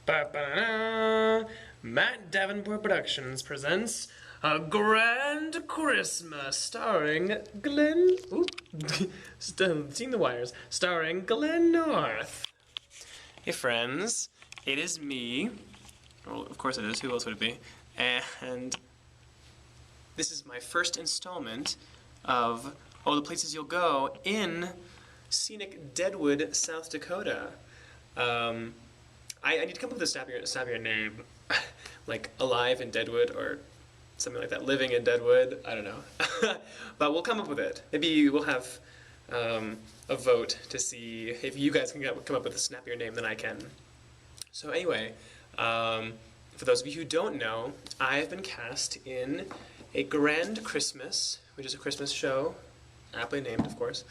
Ba-ba-da-da. Matt Davenport Productions presents A Grand Christmas starring Glenn... Oop. Seeing the wires. Starring Glenn North. Hey friends, it is me. Well, of course it is. Who else would it be? And this is my first installment of all the places you'll go in scenic Deadwood, South Dakota. I need to come up with a snappier name, like Alive in Deadwood or something like that. Living in Deadwood, I don't know. But we'll come up with it. Maybe we'll have a vote to see if you guys can come up with a snappier name than I can. So anyway, for those of you who don't know, I have been cast in A Grand Christmas, which is a Christmas show, aptly named, of course,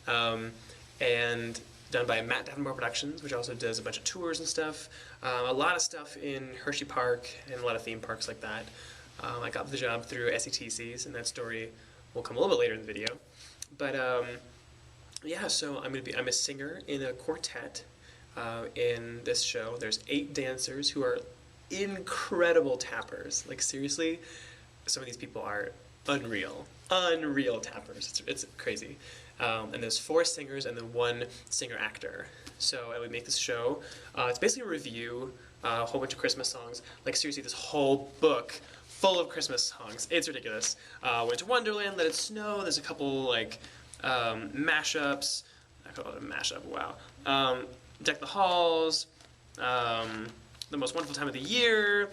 and done by Matt Davenport Productions, which also does a bunch of tours and stuff. A lot of stuff in Hershey Park and a lot of theme parks like that. I got the job through SETCs, and that story will come a little bit later in the video. But yeah, so I'm a singer in a quartet in this show. There's 8 dancers who are incredible tappers. Like seriously, some of these people are unreal tappers. It's crazy. And there's 4 singers and then 1 singer-actor. So I would make this show. It's basically a review, a whole bunch of Christmas songs. Like seriously, this whole book full of Christmas songs. It's ridiculous. Winter Wonderland, Let It Snow. There's a couple like mashups. I call it a mashup. Wow. Deck the Halls. The Most Wonderful Time of the Year.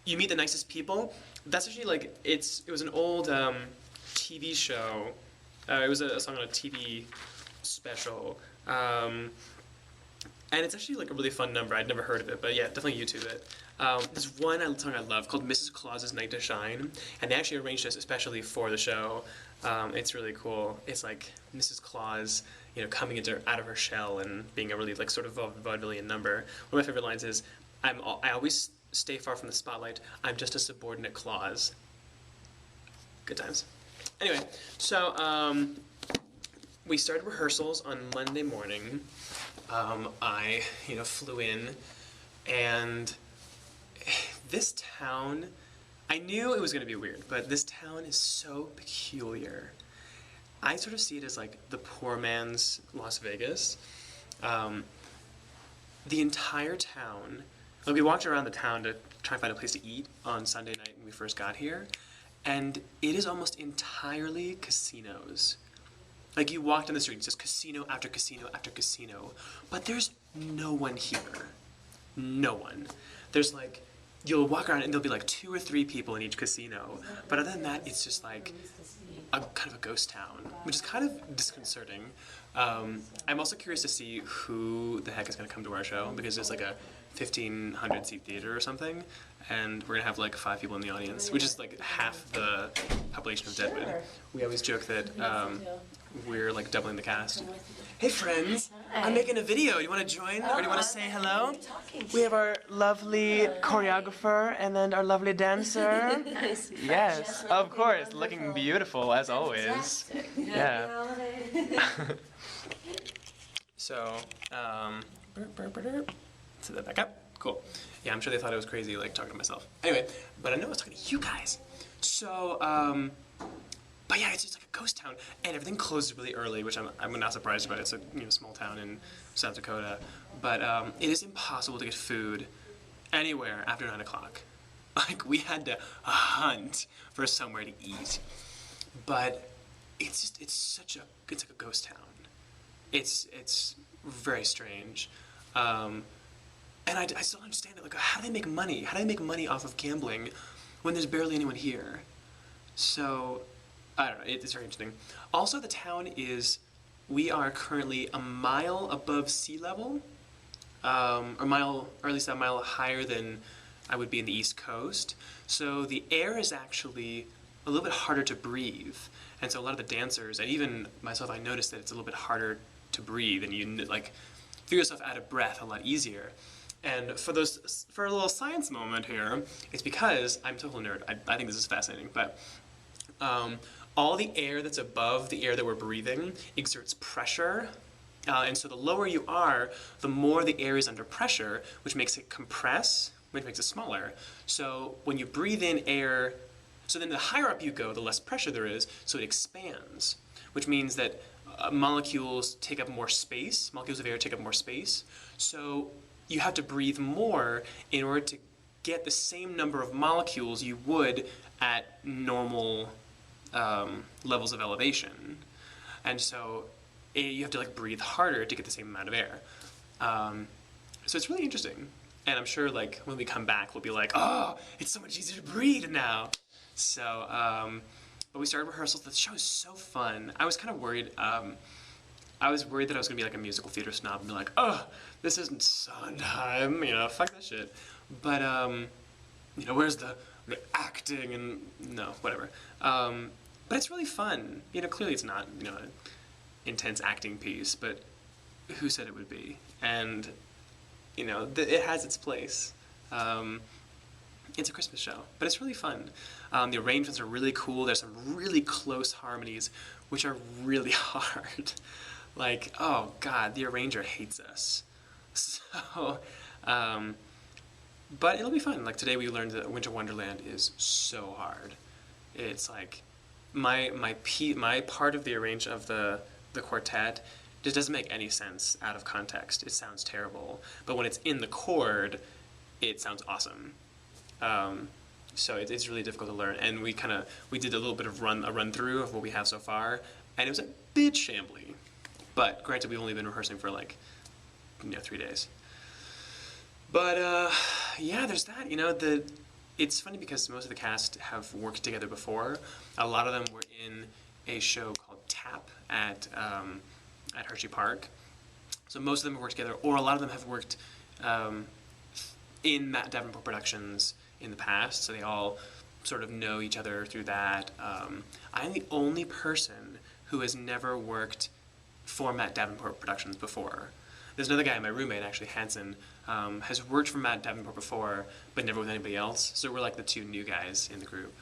You Meet the Nicest People. That's actually like it was an old TV show. It was a song on a TV special, and it's actually like a really fun number. I'd never heard of it, but yeah, definitely YouTube it. There's one song I love called Mrs. Claus's Night to Shine, and they actually arranged this especially for the show. It's really cool. It's like Mrs. Claus, coming out of her shell and being a really like sort of vaudevillian number. One of my favorite lines is, I always stay far from the spotlight. I'm just a subordinate Claus. Good times. Anyway, so we started rehearsals on Monday morning. I, flew in, and this town, I knew it was going to be weird, but this town is so peculiar. I sort of see it as like the poor man's Las Vegas. The entire town, like we walked around the town to try and find a place to eat on Sunday night when we first got here. And it is almost entirely casinos. Like you walk down the street, it's just casino after casino after casino. But there's no one here. No one. There's like, you'll walk around and there'll be like 2 or 3 people in each casino. But other than that, it's just like a kind of a ghost town, which is kind of disconcerting. I'm also curious to see who the heck is going to come to our show, because there's like a 1,500 seat theater or something, and we're gonna have like 5 people in the audience, which is like half the population of Deadwood. We always joke that we're like doubling the cast. Hey friends, I'm making a video. You want to join, or do you want to say hello? We have our lovely choreographer and then our lovely dancer. Yes, of course, looking beautiful as always. Yeah. So, set that back up. Cool. Yeah, I'm sure they thought I was crazy, like, talking to myself. Anyway, but I know I was talking to you guys. So, but yeah, it's just like a ghost town, and everything closes really early, which I'm not surprised about. It's a small town in South Dakota. But it is impossible to get food anywhere after 9 o'clock. Like, we had to hunt for somewhere to eat. But it's like a ghost town. It's very strange. And I still don't understand it. Like, how do they make money? How do they make money off of gambling when there's barely anyone here? So, I don't know. It's very interesting. Also, the town we are currently a mile above sea level, or at least a mile higher than I would be in the East Coast. So the air is actually a little bit harder to breathe. And so a lot of the dancers, and even myself, I noticed that it's a little bit harder to breathe, and you like feel yourself out of breath a lot easier. And for a little science moment here, it's because I'm a total nerd. I think this is fascinating, but all the air that's above the air that we're breathing exerts pressure And so the lower you are, the more the air is under pressure, which makes it compress, which makes it smaller. So when you breathe in air, so then the higher up you go, the less pressure there is, so it expands, which means that molecules take up more space, molecules of air take up more space. So you have to breathe more in order to get the same number of molecules you would at normal levels of elevation. And so you have to like breathe harder to get the same amount of air. So it's really interesting. And I'm sure like when we come back, we'll be like, oh, it's so much easier to breathe now. So, but we started rehearsals. The show is so fun. I was kind of worried. I was worried that I was going to be like a musical theater snob and be like, oh, this isn't Sondheim, fuck that shit. But, where's the acting and, no, whatever. But it's really fun. Clearly it's not, an intense acting piece, but who said it would be? And, it has its place. It's a Christmas show, but it's really fun. The arrangements are really cool. There's some really close harmonies, which are really hard. Like, oh God, the arranger hates us. So, but it'll be fun. Like today we learned that Winter Wonderland is so hard. It's like, my part of the arrangement of the quartet just doesn't make any sense out of context. It sounds terrible. But when it's in the chord, it sounds awesome. So it's really difficult to learn. And we did a little bit of a run through of what we have so far, and it was a bit shambly. But granted, we've only been rehearsing for 3 days. But yeah, there's that. It's funny because most of the cast have worked together before. A lot of them were in a show called Tap at Hershey Park. So most of them have worked together, or a lot of them have worked in Matt Davenport Productions in the past, so they all sort of know each other through that. I'm the only person who has never worked for Matt Davenport Productions before. There's another guy, my roommate, actually, Hanson, has worked for Matt Davenport before, but never with anybody else, so we're like the two new guys in the group.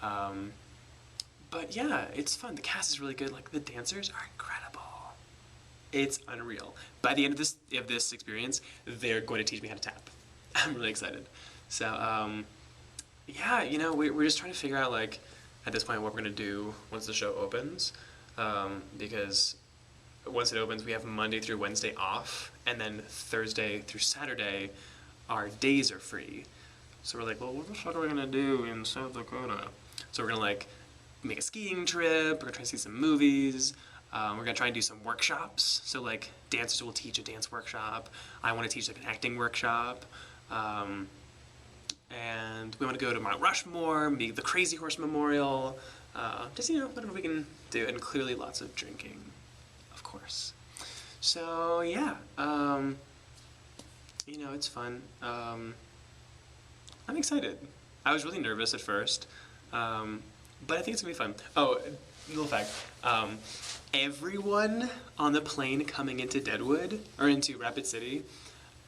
But yeah, it's fun. The cast is really good. Like, the dancers are incredible. It's unreal. By the end of this experience, they're going to teach me how to tap. I'm really excited. So, yeah, we're just trying to figure out, at this point, what we're going to do once the show opens. Because once it opens, we have Monday through Wednesday off, and then Thursday through Saturday, our days are free. So we're like, well, what the fuck are we going to do in South Dakota? So we're going to, make a skiing trip, we're going to try to see some movies, we're going to try and do some workshops. So, dancers will teach a dance workshop. I want to teach, an acting workshop. And we want to go to Mount Rushmore, maybe the Crazy Horse Memorial, just, whatever we can do, and clearly lots of drinking, of course. So, yeah, it's fun. I'm excited. I was really nervous at first, but I think it's going to be fun. Oh, little fact, everyone on the plane coming into Deadwood, or into Rapid City,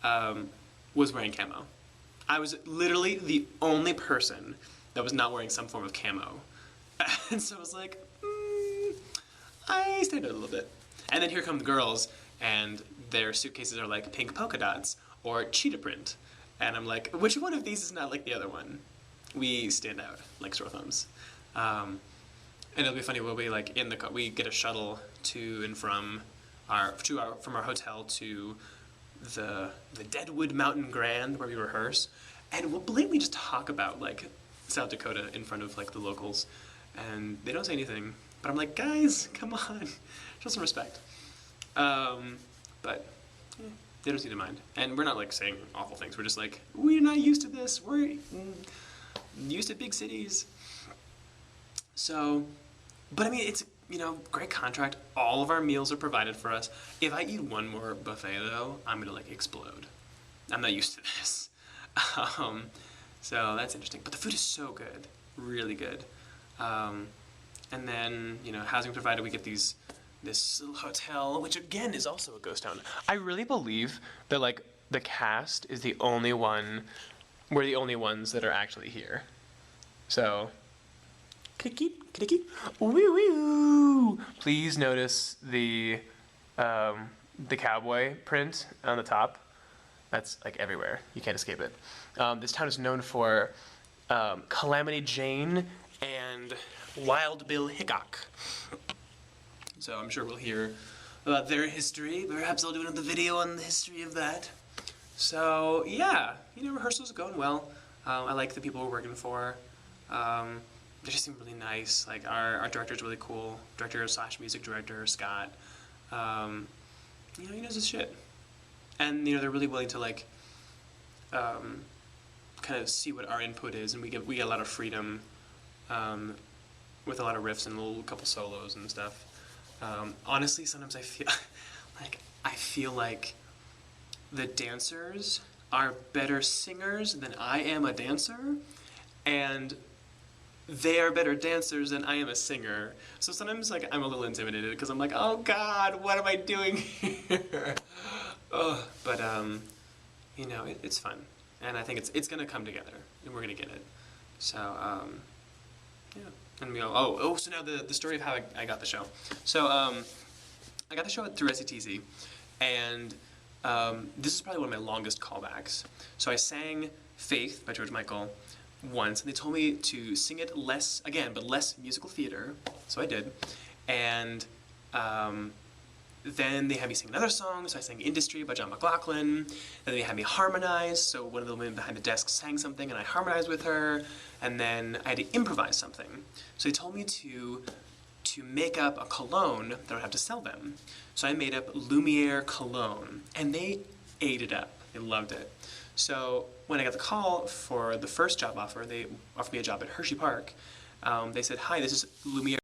was wearing camo. I was literally the only person that was not wearing some form of camo. And so I was like, I stayed out a little bit. And then here come the girls, and their suitcases are pink polka dots or cheetah print. And I'm like, which one of these is not like the other one? We stand out like sore thumbs. And it'll be funny, we'll be we get a shuttle to and from our hotel to the Deadwood Mountain Grand where we rehearse, and we'll blatantly just talk about South Dakota in front of the locals, and they don't say anything, but I'm like, guys, come on, show some respect. But yeah, they don't seem to mind, and we're not saying awful things. We're just we're not used to this. We're used to big cities. So, but I mean, it's great contract. All of our meals are provided for us. If I eat one more buffet though, I'm gonna explode. I'm not used to this. So that's interesting. But the food is so good, really good. And then housing provided. We get this little hotel, which again is also a ghost town. I really believe that the cast is the only one. We're the only ones that are actually here. So. Woo woo! Please notice the the cowboy print on the top. That's like everywhere. You can't escape it. This town is known for Calamity Jane and Wild Bill Hickok. So I'm sure we'll hear about their history. Perhaps I'll do another video on the history of that. So yeah, rehearsals are going well. I like the people we're working for. They just seem really nice. Like our director's really cool. Director / music director, Scott. He knows his shit. And they're really willing to like kind of see what our input is, and we get a lot of freedom with a lot of riffs and a little couple solos and stuff. Honestly, sometimes I feel like the dancers are better singers than I am a dancer, and they are better dancers than I am a singer. So sometimes like I'm a little intimidated because I'm like, oh God, what am I doing here? But it's fun, and I think it's gonna come together, and we're gonna get it. So yeah, and we go. So now the story of how I got the show. So I got the show through SETZ, and this is probably one of my longest callbacks. So I sang Faith by George Michael once, and they told me to sing it less musical theater, so I did. And then they had me sing another song, so I sang Industry by John McLaughlin. Then they had me harmonize, so one of the women behind the desk sang something and I harmonized with her, and then I had to improvise something. So they told me to make up a cologne that I would have to sell them. So I made up Lumiere cologne, and they ate it up. They loved it. So when I got the call for the first job offer, they offered me a job at Hershey Park. They said, hi, this is Lumiere